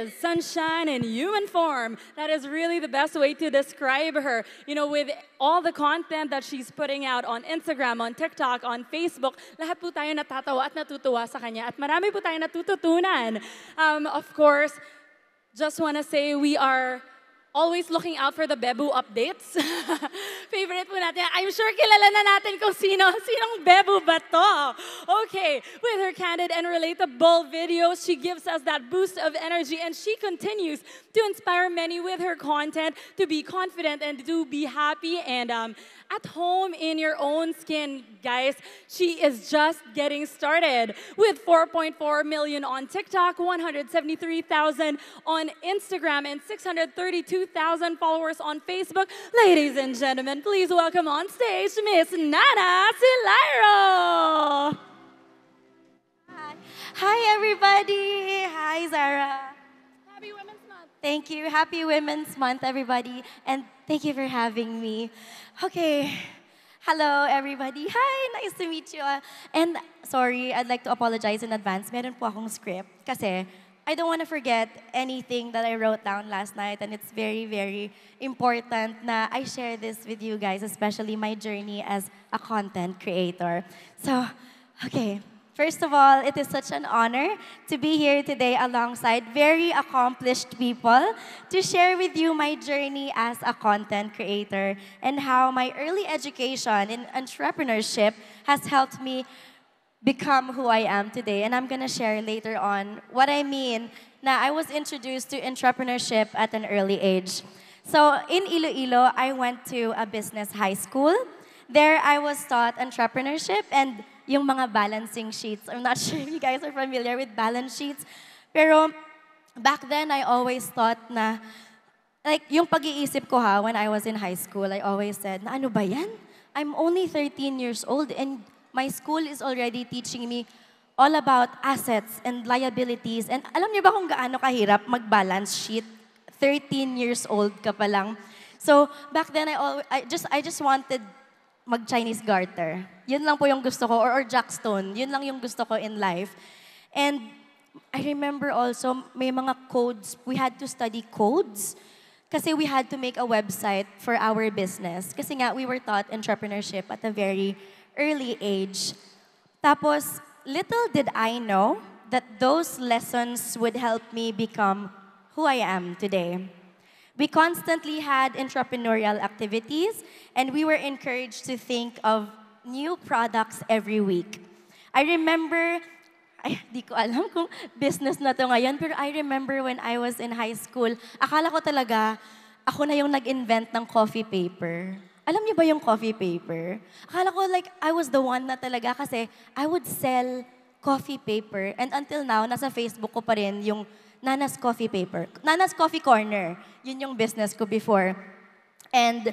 is sunshine in human form. That is really the best way to describe her. You know, with all the content that she's putting out on Instagram, on TikTok, on Facebook, lahat po tayo natatawa at natutuwa sa kanya. At marami po tayo natututunan. Of course, just want to say we are always looking out for the Bebu updates. Favorite po natin. I'm sure kilala na natin kung sinong Bebu ba to. Okay, with her candid and relatable videos, she gives us that boost of energy and she continues to inspire many with her content to be confident and to be happy and at home in your own skin, guys. She is just getting started with 4.4 million on TikTok, 173,000 on Instagram, and 632,000 followers on Facebook. Ladies and gentlemen, please welcome on stage Miss Nana Silayro. Hi, everybody. Hi, Zara. Happy Women's Month. Thank you. Happy Women's Month, everybody. And thank you for having me. Okay. Hello, everybody. Hi, nice to meet you. And sorry, I'd like to apologize in advance. Meron po akong script kasi I don't want to forget anything that I wrote down last night, and it's very, very important na I share this with you guys, especially my journey as a content creator. So, okay. First of all, it is such an honor to be here today alongside very accomplished people to share with you my journey as a content creator and how my early education in entrepreneurship has helped me become who I am today. And I'm gonna share later on what I mean na I was introduced to entrepreneurship at an early age. So in Iloilo, I went to a business high school. There I was taught entrepreneurship and yung mga balancing sheets. I'm not sure if you guys are familiar with balance sheets. Pero back then, I always thought na, like, yung pag-iisip ko when I was in high school, I always said, na ano ba yan? I'm only 13 years old and my school is already teaching me all about assets and liabilities. And alam niyo ba kung gaano kahirap mag-balance sheet? 13 years old ka pa lang. So back then, I just wanted mag-Chinese garter. Yun lang po yung gusto ko. Or Jackstone. Yun lang yung gusto ko in life. And I remember also, may mga codes. We had to study codes. Kasi we had to make a website for our business. Kasi nga, we were taught entrepreneurship at a very early age. Tapos, little did I know that those lessons would help me become who I am today. We constantly had entrepreneurial activities, and we were encouraged to think of new products every week. I remember, di ko alam kung business na to ngayon, pero I remember when I was in high school, akala ko talaga, ako na yung nag-invent ng coffee paper. Alam niyo ba yung coffee paper? Akala ko like, I was the one na talaga kasi I would sell coffee paper, and until now, nasa Facebook ko pa rin yung Nana's Coffee Paper. Nana's Coffee Corner. Yun yung business ko before. And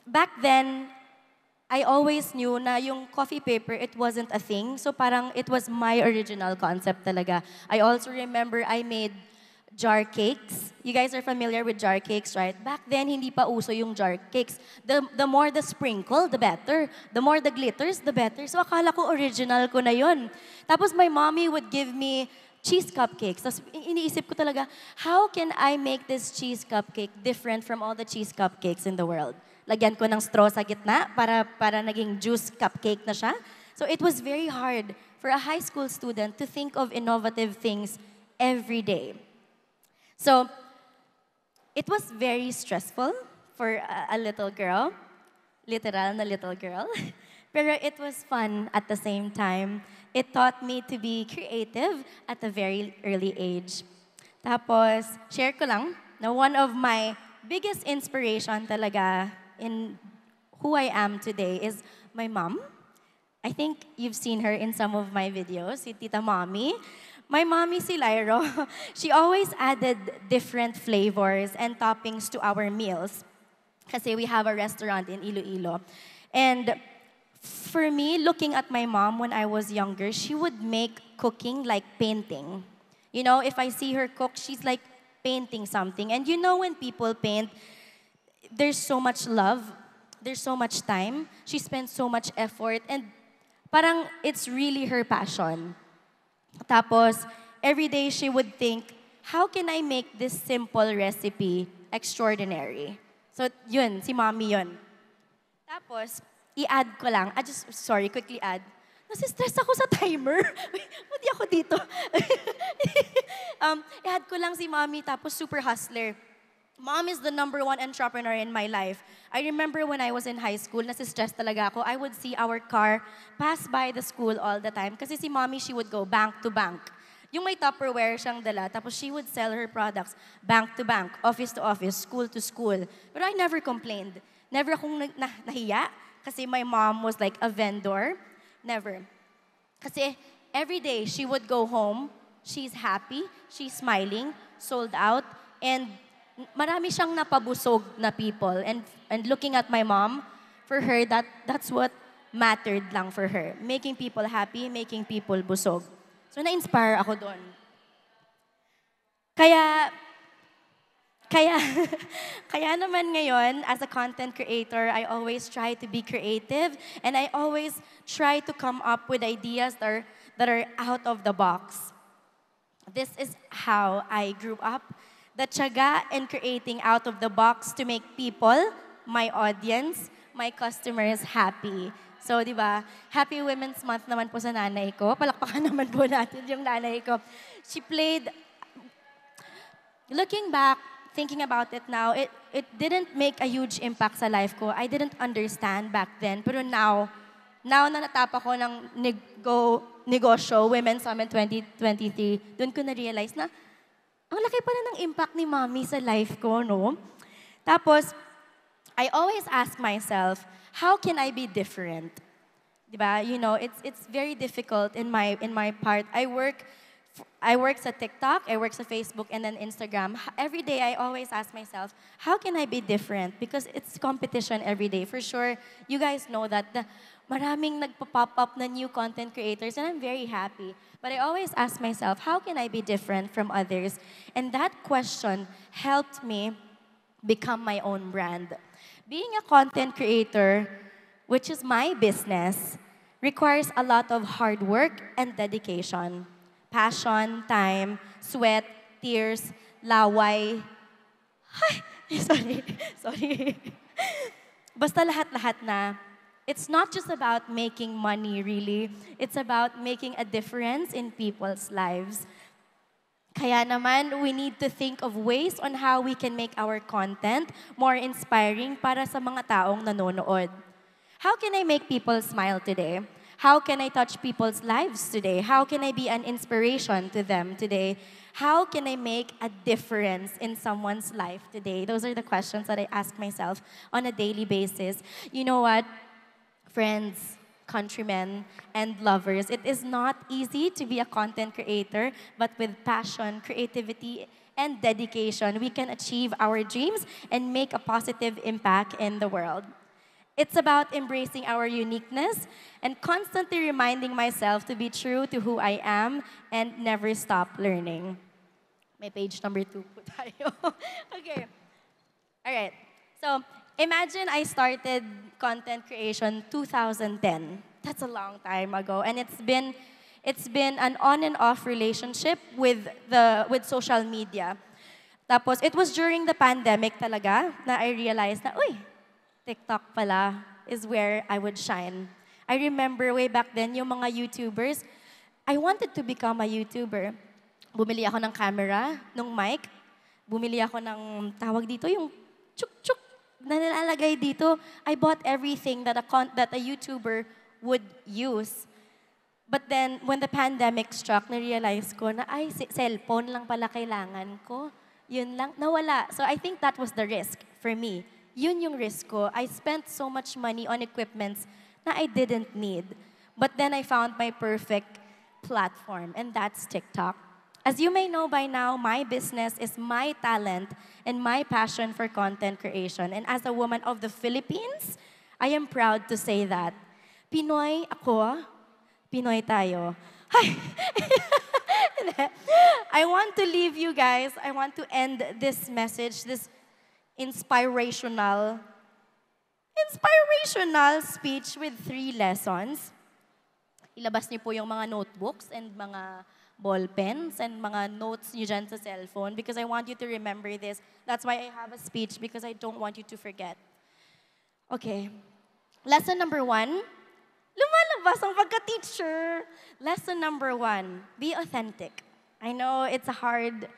back then, I always knew na yung coffee paper, it wasn't a thing. So parang it was my original concept talaga. I also remember I made jar cakes. You guys are familiar with jar cakes, right? Back then, hindi pa uso yung jar cakes. The more the sprinkle, the better. The more the glitters, the better. So akala ko original ko na yun. Tapos my mommy would give me cheese cupcakes. Tapos iniisip ko talaga, how can I make this cheese cupcake different from all the cheese cupcakes in the world? Lagyan ko ng straw sa gitna para naging juice cupcake na siya. So it was very hard for a high school student to think of innovative things every day. So it was very stressful for a little girl, literal na little girl. Pero it was fun at the same time. It taught me to be creative at a very early age. Tapos, share ko lang na one of my biggest inspiration talaga in who I am today is my mom. I think you've seen her in some of my videos, si Tita Mommy. My mommy Silayro, she always added different flavors and toppings to our meals. Kasi we have a restaurant in Iloilo. And for me, looking at my mom when I was younger, she would make cooking like painting. You know, if I see her cook, she's like painting something. And you know when people paint, there's so much love, there's so much time, she spends so much effort, and parang it's really her passion. Tapos, every day she would think, how can I make this simple recipe extraordinary? So, yun, si mommy yun. Tapos, i-add ko lang, sorry, quickly add. Nasistress ako sa timer. Pati ako dito. I-add ko lang si mommy, tapos super hustler. Mom is the #1 entrepreneur in my life. I remember when I was in high school, nasistress talaga ako. I would see our car pass by the school all the time. Kasi si mommy, she would go bank to bank. Yung may Tupperware siyang dala, tapos she would sell her products bank to bank, office to office, school to school. But I never complained. Never akong nahiya kasi my mom was like a vendor. Never. Kasi every day she would go home, she's happy, she's smiling, sold out, and marami siyang napabusog na people. And looking at my mom, for her, that's what mattered lang for her. Making people happy, making people busog. So na-inspire ako doon. Kaya, kaya naman ngayon, as a content creator, I always try to be creative and I always try to come up with ideas that are out of the box. This is how I grew up. The tiyaga in creating out of the box to make people, my audience, my customers happy. So, di ba, Happy Women's Month naman po sa nanay ko. Palakpakan naman po natin yung nanay ko. She played, looking back, thinking about it now, it didn't make a huge impact sa life ko. I didn't understand back then. Pero now na natap ako ng negosyo, Women's Summit 2023, doon ko na-realize na, ang laki pala ng impact ni mommy sa life ko, no? Tapos, I always ask myself, how can I be different? Diba? You know, it's very difficult in my part. I work sa TikTok, I work sa Facebook, and then Instagram. Every day, I always ask myself, how can I be different? Because it's competition every day. For sure, you guys know that maraming nagpa-pop up na new content creators, and I'm very happy. But I always ask myself, how can I be different from others? And that question helped me become my own brand. Being a content creator, which is my business, requires a lot of hard work and dedication. Passion, time, sweat, tears, laway. Sorry. Basta lahat-lahat na. It's not just about making money, really. It's about making a difference in people's lives. Kaya naman, we need to think of ways on how we can make our content more inspiring para sa mga taong nanonood. How can I make people smile today? How can I touch people's lives today? How can I be an inspiration to them today? How can I make a difference in someone's life today? Those are the questions that I ask myself on a daily basis. You know what? Friends, countrymen, and lovers, it is not easy to be a content creator, but with passion, creativity, and dedication, we can achieve our dreams and make a positive impact in the world. It's about embracing our uniqueness and constantly reminding myself to be true to who I am and never stop learning. May page number 2 po tayo. Okay. All right. So, imagine I started content creation 2010. That's a long time ago, and it's been an on and off relationship with social media. Tapos it was during the pandemic talaga na I realized na, uy, TikTok pala is where I would shine. I remember way back then yung mga YouTubers, I wanted to become a YouTuber. Bumili ako ng camera, ng mic, bumili ako ng tawag dito yung chuk-chuk na nilalagay dito. I bought everything that a YouTuber would use. But then, when the pandemic struck, na-realize ko na, ay, cellphone lang pala kailangan ko. Yun lang, nawala. So I think that was the risk for me. Yun yung risk ko. I spent so much money on equipments na I didn't need. But then I found my perfect platform, and that's TikTok. As you may know by now, my business is my talent and my passion for content creation. And as a woman of the Philippines, I am proud to say that. Pinoy ako, Pinoy tayo. Hi! I want to leave you guys, I want to end this message, this inspirational speech with 3 lessons. Ilabas niyo po yung mga notebooks and mga ball pens and mga notes nyo dyan sa cellphone because I want you to remember this. That's why I have a speech because I don't want you to forget. Okay. Lesson number 1. Lumalabas ang pagka-teacher. Lesson number 1. Be authentic. I know it's a hard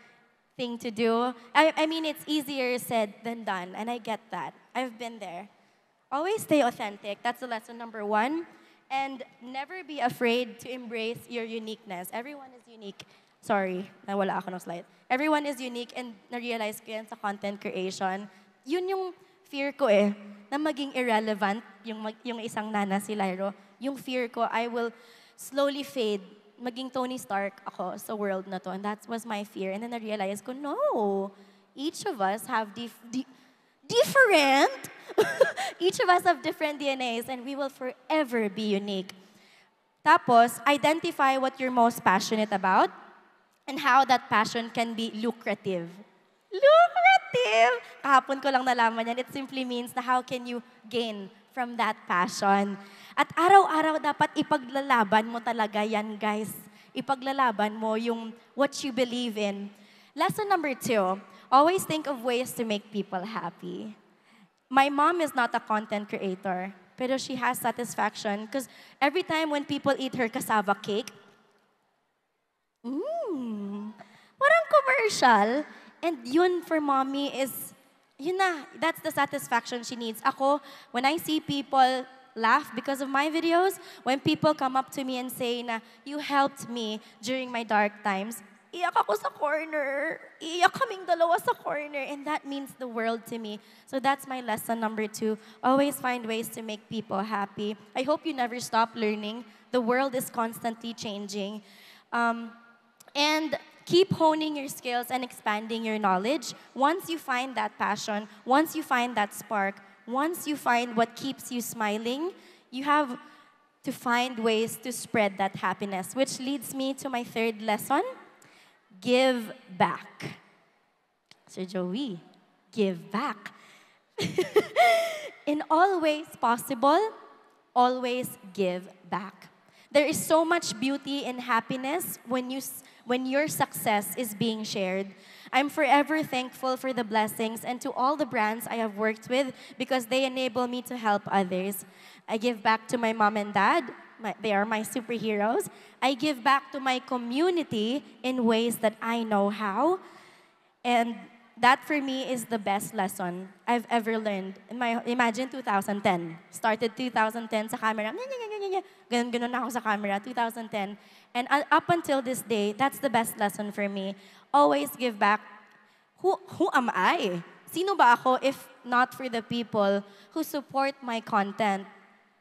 thing to do. I mean, it's easier said than done, and I get that. I've been there. Always stay authentic. That's the lesson number 1. And never be afraid to embrace your uniqueness. Everyone is unique. Sorry, nawala ako ng slide. Everyone is unique and na-realize ko yan sa content creation. Yun yung fear ko na maging irrelevant yung isang Nana Silayro. Yung fear ko, I will slowly fade. Maging Tony Stark ako sa world na to. And that was my fear. And then na-realize ko, no. Each of us have different. Each of us have different DNAs and we will forever be unique. Tapos, identify what you're most passionate about and how that passion can be lucrative. Lucrative! Kahapon ko lang nalaman yan. It simply means na how can you gain from that passion. At araw-araw dapat ipaglalaban mo talaga yan, guys. Ipaglalaban mo yung what you believe in. Lesson number 2, always think of ways to make people happy. My mom is not a content creator, pero she has satisfaction because every time when people eat her cassava cake, parang commercial. And yun for mommy is, that's the satisfaction she needs. Ako, when I see people laugh because of my videos, when people come up to me and say na, you helped me during my dark times, iyak ako sa corner. Iyak kaming dalawa sa corner. And that means the world to me. So that's my lesson number 2. Always find ways to make people happy. I hope you never stop learning. The world is constantly changing. And keep honing your skills and expanding your knowledge. Once you find that passion, once you find that spark, once you find what keeps you smiling, you have to find ways to spread that happiness. Which leads me to my 3rd lesson. Give back. Sir Joey, give back. In all ways possible, always give back. There is so much beauty and happiness when your success is being shared. I'm forever thankful for the blessings and to all the brands I have worked with because they enable me to help others. I give back to my mom and dad. They are my superheroes. I give back to my community in ways that I know how. And that for me is the best lesson I've ever learned. Imagine 2010. Started 2010 sa camera. Ganun na ako sa camera, 2010. And up until this day, that's the best lesson for me. Always give back. Who am I? Sino ba ako if not for the people who support my content?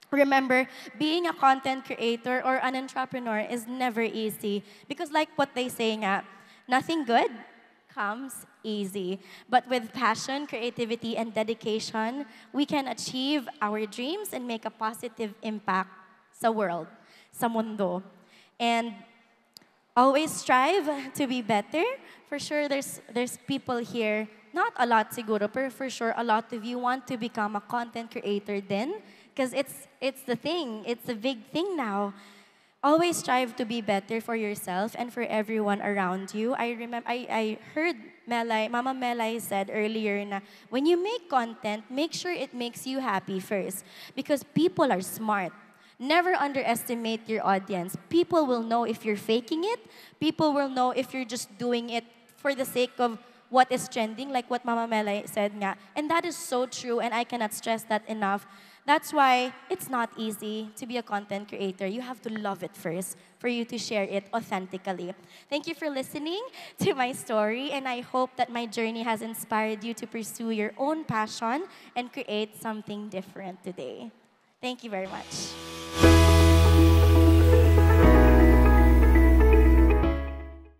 Remember, being a content creator or an entrepreneur is never easy. Because like what they say nga, nothing good comes easy. But with passion, creativity, and dedication, we can achieve our dreams and make a positive impact sa world, sa mundo. And always strive to be better. For sure, there's people here, not a lot siguro, but for sure, a lot of you want to become a content creator then. Because it's the thing. It's a big thing now. Always strive to be better for yourself and for everyone around you. I remember I heard Mama Melay said earlier na when you make content, make sure it makes you happy first. Because people are smart. Never underestimate your audience. People will know if you're faking it. People will know if you're just doing it for the sake of what is trending, like what Mama Melay said nga. And that is so true, and I cannot stress that enough. That's why it's not easy to be a content creator. You have to love it first for you to share it authentically. Thank you for listening to my story, and I hope that my journey has inspired you to pursue your own passion and create something different today. Thank you very much.